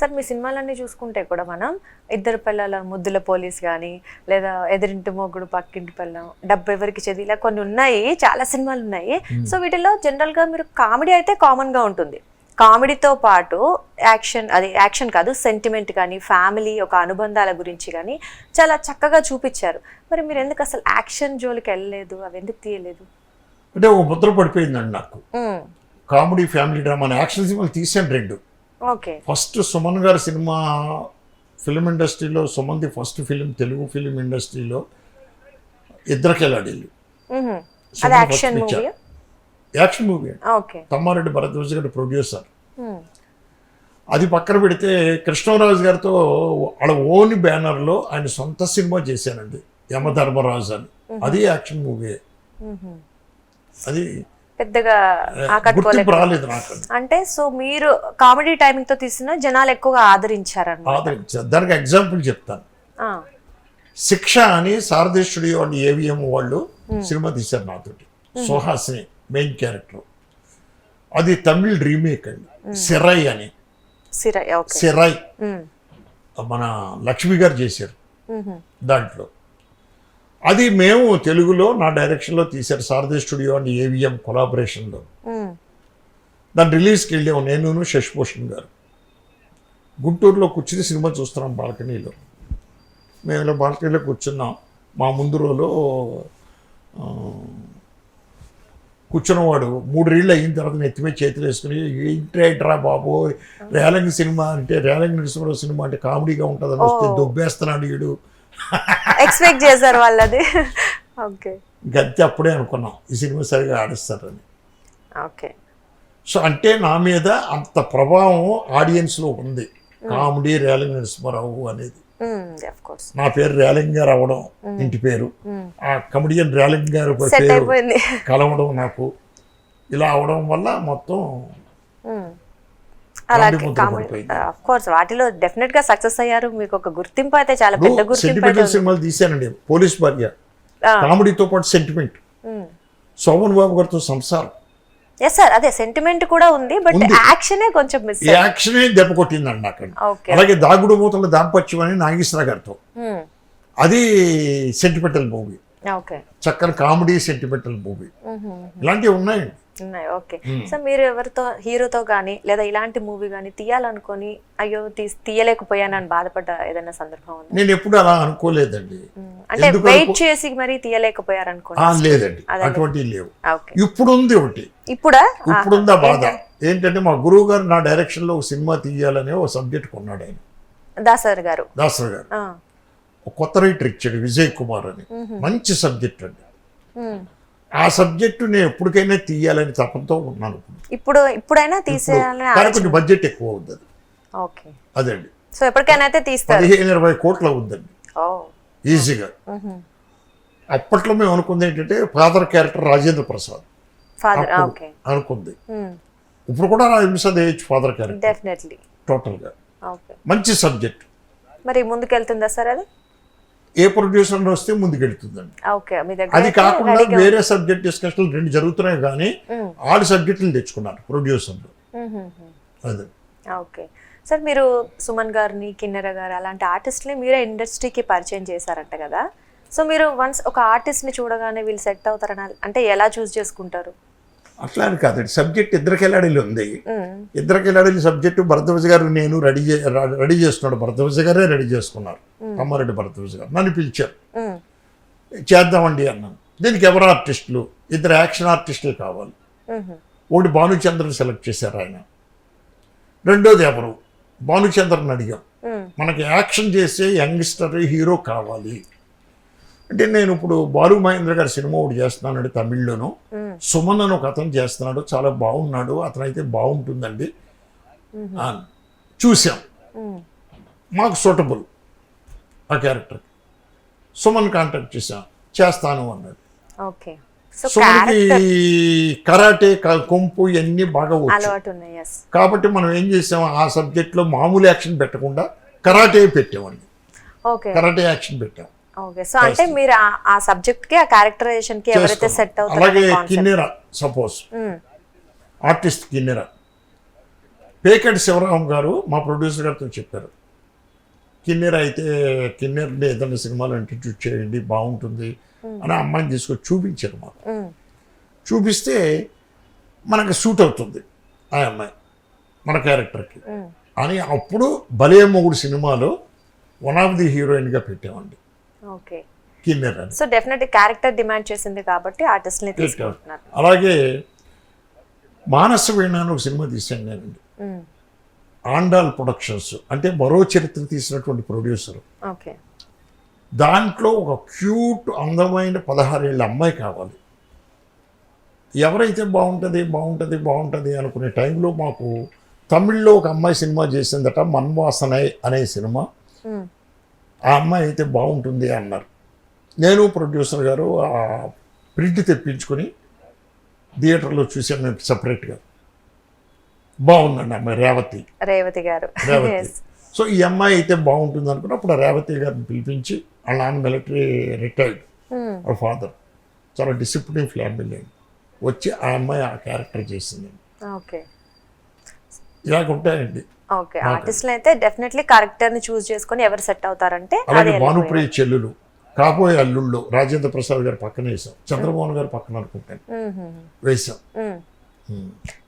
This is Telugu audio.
సార్ మీ సినిమాలన్నీ చూసుకుంటే కూడా మనం ఇద్దరు పిల్లల ముద్దుల పోలీస్ కానీ లేదా ఎదురింటి మొగుడు పక్కింటి పిల్లం డబ్బు ఎవరికి చదివి ఇలా కొన్ని ఉన్నాయి, చాలా సినిమాలు ఉన్నాయి. సో వీటిలో జనరల్గా మీరు కామెడీ అయితే కామన్గా ఉంటుంది, కామెడీతో పాటు యాక్షన్, అది యాక్షన్ కాదు సెంటిమెంట్ కానీ ఫ్యామిలీ ఒక అనుబంధాల గురించి కానీ చాలా చక్కగా చూపించారు. మరి మీరు ఎందుకు అసలు యాక్షన్ జోలికి వెళ్ళలేదు, అవి ఎందుకు తీయలేదు? అంటే ఒక ముద్ర పడిపోయిందండి నాకు. కామెడీ ఫ్యామిలీ డ్రామా యాక్షన్ సినిమాలు తీసాను 2. ఓకే. ఫస్ట్ సుమన్ గారి సినిమా ఫిల్మ్ ఇండస్ట్రీలో, సుమన్ది ఫస్ట్ ఫిలిం తెలుగు ఫిలిం ఇండస్ట్రీలో ఇద్దరికెళ్ళాడీళ్ళు. యాక్షన్ మూవీ తమ్మారెడ్డి భరద్వాజ్ గారి ప్రొడ్యూసర్. అది పక్కన పెడితే కృష్ణరాజు గారితో వాళ్ళ ఓన్ బ్యానర్లో ఆయన సొంత సినిమా చేశానండి, యమధర్మరాజు అని. అది యాక్షన్ మూవీ. అది పెద్దగా ఆకట్టుకోలేదు నాకు. అంటే సో మీరు కామెడీ టైమింగ్ తో తీసిన జనాలు ఎక్కువగా ఆదరించారు. దానికి ఎగ్జాంపుల్ చెప్తాను. శిక్ష అని శారదా స్టూడియో వాళ్ళు ఏవిఎం వాళ్ళు సినిమా తీశారు నాతోటి, సుహాసిని మెయిన్ క్యారెక్టర్. అది తమిళ్ రీమేక్ అండి, సిరై అని. సిరై మన లక్ష్మి గారు చేశారు దాంట్లో. అది మేము తెలుగులో నా డైరెక్షన్లో తీశారు, శారదా స్టూడియో అండ్ ఏవిఎం కొలాబరేషన్లో. దాని రిలీజ్కి వెళ్ళాము నేను శశిభూషణ్ గారు. గుంటూరులో కూర్చుని సినిమా చూస్తున్నాం బాల్కనీలో. మేము ఇలా బాల్కనీలో కూర్చున్నాం. మా ముందు రోజులో కూర్చున్నవాడు 3 రీళ్ళు అయిన తర్వాత నెత్తిమే చేతులు వేసుకుని, ఏంట్రా బాబు రేలంగి సినిమా అంటే, రేలంగి నరసింహరావు సినిమా అంటే కామెడీగా ఉంటుందని వస్తే దొబ్బేస్తున్నాడు వీడు ఎక్స్పెక్ట్ చేశారు వాళ్ళది. ఓకే. గంతే అప్పుడే అనుకున్నాం ఈ సినిమా సరిగా ఆడిస్తారని. ఓకే. సో అంటే నా మీద అంత ప్రభావం ఆడియన్స్లో ఉంది కామెడీ రేలంగి నరసింహారావు అనేది. నా పేరు రేలంగి గారు అవడం, ఇంటి పేరు ఆ కమెడియన్ రేలంగి గారు పేరు కలవడం, నాకు ఇలా అవడం వల్ల మొత్తం వాటిలో డెఫినెట్ గా సక్సెస్ అయ్యారు. మీకు ఒక గుర్తింపు అయితే చాలా పెద్ద గుర్తింపు. సినిమాలు తీశానండి, పోలీస్ భార్య కామెడీతో పాటు సెంటిమెంట్, శోభన్ బాబు గారితో సంసారం. అదే సెంటిమెంట్ కూడా ఉంది, బట్ యాక్షనే కొంచెం మిస్. యాక్షనే దెబ్బ కొట్టిందండి అక్కడ. అలాగే దాగుడు మూతల దాంపత్యం అని నాగేశ్వర గారితో, అది సెంటిమెంటల్ మూవీ, చక్కని కామెడీ సెంటిమెంటల్ మూవీ. ఇలాంటివి ఉన్నాయండి. ఓకే. సో మీరు ఎవరితో హీరోతో కానీ లేదా ఇలాంటి మూవీ కానీ తీయాలనుకొని అయ్యో తీయలేకపోయానని బాధపడ్డ ఏదైనా సందర్భం ఉంది? నేను ఎప్పుడు అలా అనుకోలేదండి. అంటే వెయిట్ చేసి మరి తీయలేకపోయారు అనుకోండి? లేదండి, అటువంటివి లేవు. ఇప్పుడు ఉంది ఒకటి, ఇప్పుడుందా బాధ ఏంటంటే, మా గురువు గారు నా డైరెక్షన్ లో ఒక సినిమా తీయాలనే ఒక సబ్జెక్ట్ కొన్నాడు ఆయన, దాసర్ గారు. ఒక కొత్త రైటర్ ఇచ్చాడు, విజయ్ కుమార్ అని. మంచి సబ్జెక్ట్ అండి. ఆ సబ్జెక్టు నేను ఎప్పటికైనా తీయాలని తపంతో ఉన్నాను. ఇప్పుడైనా తీసేయాలని, కొంచెం బడ్జెట్ ఎక్కువ అవుతుంది. అదండి. సో ఎప్పటికైనా అయితే తీస్తారు. 15-20 కోట్లు అవుద్దండి ఈజీగా. అప్పట్లో మేము అనుకుంది ఏంటంటే ఫాదర్ క్యారెక్టర్ రాజేంద్ర ప్రసాద్ అనుకుంది. ఇప్పుడు కూడా ఫాదర్ క్యారెక్టర్ టోటల్ గా మంచి సబ్జెక్ట్. మరి ముందుకెళ్తుందా సార్ అది? ఏ ప్రొడ్యూసర్ వస్తే ముందుకెళ్తుందండి. అది కాకుండా వేరే సబ్జెక్ట్ డిస్కషన్లు 2 జరుగుతున్నాయి, కానీ 6 సబ్జెక్టులు తెచ్చుకున్నారు ప్రొడ్యూసర్లు. అదే. ఓకే సార్, మీరు సుమన్ గారిని, కిన్నెర గారు అలాంటి ఆర్టిస్ట్ని మీరే ఇండస్ట్రీకి పరిచయం చేశారంట కదా. సో మీరు వన్స్ ఒక ఆర్టిస్ట్ని చూడగానే వీళ్ళు సెట్ అవుతారని అంటే ఎలా చూస్ చేసుకుంటారు? అట్లా అని కాదండి, సబ్జెక్ట్ ఇద్దరికెళ్ళాడీలు ఉంది. ఇద్దరికెళ్ళాడీలు సబ్జెక్టు భరద్వాజ్ గారు నేను రెడీ చేస్తున్నాడు, భరద్వాజ్ గారే రెడీ చేసుకున్నారు, తమ్మారెడ్డి భరద్వాజ్ గారు. నన్ను పిలిచారు, చేద్దామండి అన్నాను. దీనికి ఎవరు ఆర్టిస్టులు? 2 యాక్షన్ ఆర్టిస్టులు కావాలి. ఒకటి భానుచంద్రని సెలెక్ట్ చేశారు ఆయన. రెండోది ఎవరు? భానుచంద్రని అడిగాం, మనకి యాక్షన్ చేసే యంగ్స్టర్ హీరో కావాలి అంటే. నేను ఇప్పుడు బాలు మహేంద్ర గారి సినిమా ఒకటి చేస్తున్నానండి తమిళ్లోను, సుమన్ అని ఒక అతను చేస్తున్నాడు, చాలా బాగున్నాడు, అతను అయితే బాగుంటుందండి. చూసాం, మాకు సూటబుల్ ఆ క్యారెక్టర్. సుమన్ కాంటాక్ట్ చేస్తాను అన్నాడు. సుమన్కి కరాటే, కొంపు ఇవన్నీ బాగా వచ్చు కాబట్టి మనం ఏం చేసాం, ఆ సబ్జెక్ట్లో మామూలు యాక్షన్ పెట్టకుండా కరాటే పెట్టామండి. కరాటే యాక్షన్ పెట్టాం. ఓకే. సో అంటే మీరు ఆ సబ్జెక్ట్ కి, ఆ క్యారెక్టరైజేషన్ కి ఎవరైతే సెట్ అవుతారో. అలాగే కిన్నెర, సపోజ్ ఆర్టిస్ట్ కిన్నెర పేకటి శివరాం గారు మా ప్రొడ్యూసర్ గారితో చెప్పారు, కిన్నెర్ని ఏదైనా సినిమాలో ఇంట్రడ్యూస్ చేయండి బాగుంటుంది అని అమ్మాయిని తీసుకొని చూపించారు మాకు. చూపిస్తే మనకు సూట్ అవుతుంది ఆ అమ్మాయి మన క్యారెక్టర్కి అని అప్పుడు భలే మొగుడు సినిమాలో వన్ ఆఫ్ ది హీరోయిన్గా పెట్టామండి ఓకే. కిన్నెర్ అని. సో డెఫినెట్ క్యారెక్టర్ డిమాండ్ చేసింది కాబట్టి ఆర్టిస్ట్ని తీసుకుంటున్నారు. అలాగే మానస వీణ అని ఒక సినిమా తీశాను నేనండి, ఆండాల్ ప్రొడక్షన్స్, అంటే మరో చరిత్ర తీసినటువంటి ప్రొడ్యూసర్. ఓకే. దాంట్లో ఒక క్యూట్ అందమైన 16 ఏళ్ళ అమ్మాయి కావాలి. ఎవరైతే బాగుంటుంది అనుకునే టైంలో మాకు తమిళ్లో ఒక అమ్మాయి సినిమా చేసిందట, మన్వాసనై అనే సినిమా. ఆ అమ్మాయి అయితే బాగుంటుంది అన్నారు. నేను ప్రొడ్యూసర్ గారు ఆ ప్రింట్ తెప్పించుకొని థియేటర్లో చూసాను మేము సపరేట్గా. బాగుందండి అమ్మాయి, రేవతి గారు. సో ఈ అమ్మాయి అయితే బాగుంటుంది అనుకుని అప్పుడు రేవతి గారిని పిలిపించి, వాళ్ళ నాన్న మిలిటరీ రిటైర్డ్, వాళ్ళ ఫాదర్ చాలా డిసిప్లిన్ ఫ్యామిలీ వచ్చి ఆ అమ్మాయి ఆ క్యారెక్టర్ చేసింది. ఓకే. ఇలాగ ఉంటాయండి. ఓకే. ఆర్టిస్టులు అయితే డెఫినెట్లీ క్యారెక్టర్ ని చూస్ చేసుకొని ఎవరు సెట్ అవుతారంటే అలాగే భానుప్రియ చెల్లెలు కాబోయే అల్లుళ్ళు రాజేంద్ర ప్రసాద్ గారు పక్కన వేసాం, చంద్రమోహన్ గారు పక్కన అనుకుంటాను వేసాం.